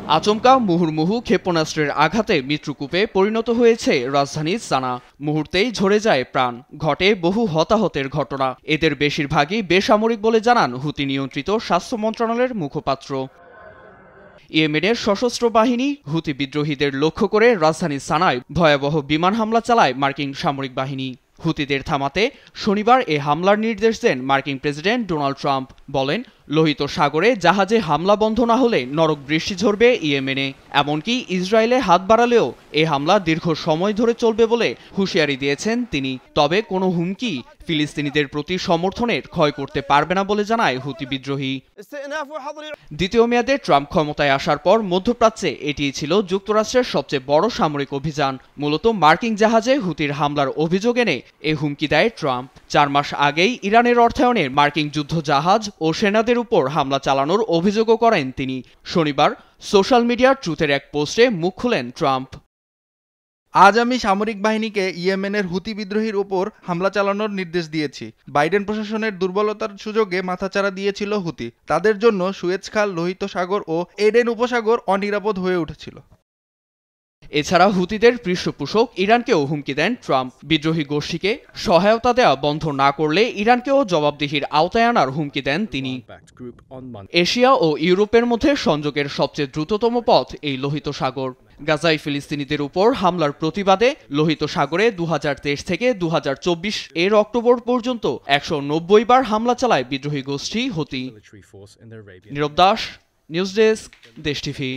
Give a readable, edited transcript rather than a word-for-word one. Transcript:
আচমকা মুহুর্মুহু ক্ষেপণাস্ত্রের আঘাতে মৃত্যুকূপে পরিণত হয়েছে রাজধানী সানা। মুহূর্তেই ঝরে যায় প্রাণ, ঘটে বহু হতাহতের ঘটনা। এদের বেশিরভাগই বেসামরিক বলে জানান হুতি নিয়ন্ত্রিত স্বাস্থ্য মন্ত্রণালয়ের মুখপাত্র। ইয়েমেনের সশস্ত্র বাহিনী হুতি বিদ্রোহীদের লক্ষ্য করে রাজধানী সানায় ভয়াবহ বিমান হামলা চালায় মার্কিন সামরিক বাহিনী। হুতিদের থামাতে শনিবার এ হামলার নির্দেশ দেন মার্কিন প্রেসিডেন্ট ডোনাল্ড ট্রাম্প। বলেন, লোহিত সাগরে জাহাজে হামলা বন্ধ না হলে নরক বৃষ্টি ঝরবে ইয়েমেনে। এমনকি ইসরায়েলে হাত বাড়ালেও এ হামলা দীর্ঘ সময় ধরে চলবে বলে হুঁশিয়ারি দিয়েছেন তিনি। তবে কোনো হুমকি ফিলিস্তিনিদের প্রতি সমর্থনের ক্ষয় করতে পারবে না বলে জানায় হুতি বিদ্রোহী। দ্বিতীয় মেয়াদে ট্রাম্প ক্ষমতায় আসার পর মধ্যপ্রাচ্যে এটি ছিল যুক্তরাষ্ট্রের সবচেয়ে বড় সামরিক অভিযান। মূলত মার্কিন জাহাজে হুতির হামলার অভিযোগ এনে এ হুমকি দেয় ট্রাম্প। 4 মাস আগেই ইরানের অর্থায়নে মার্কিন যুদ্ধ জাহাজ ও সেনাদের উপর হামলা চালানোর অভিযোগও করেন তিনি। শনিবার সোশ্যাল মিডিয়ার ট্রুথের এক পোস্টে মুখ খুলেন ট্রাম্প। আজ আমি সামরিক বাহিনীকে ইয়েমেনের হুতি বিদ্রোহীর উপর হামলা চালানোর নির্দেশ দিয়েছি। বাইডেন প্রশাসনের দুর্বলতার সুযোগে মাথাচাড়া দিয়েছিল হুতি। তাদের জন্য সুয়েজ খাল, লোহিত সাগর ও এডেন উপসাগর অনিরাপদ হয়ে উঠেছিল। এছাড়া হুতিদের পৃষ্ঠপোষক ইরানকেও হুমকি দেন ট্রাম্প। বিদ্রোহী গোষ্ঠীকে সহায়তা দেওয়া বন্ধ না করলে ইরানকেও জবাবদিহির আওতায় আনার হুমকি দেন তিনি। এশিয়া ও ইউরোপের মধ্যে সংযোগের সবচেয়ে দ্রুততম পথ এই লোহিত সাগর। গাজায় ফিলিস্তিনিদের উপর হামলার প্রতিবাদে লোহিত সাগরে 2023 থেকে 2024 এর অক্টোবর পর্যন্ত 190 বার হামলা চালায় বিদ্রোহী গোষ্ঠী হুতি। নীরব দাস, নিউজ ডেস্ক, দেশ টিভি।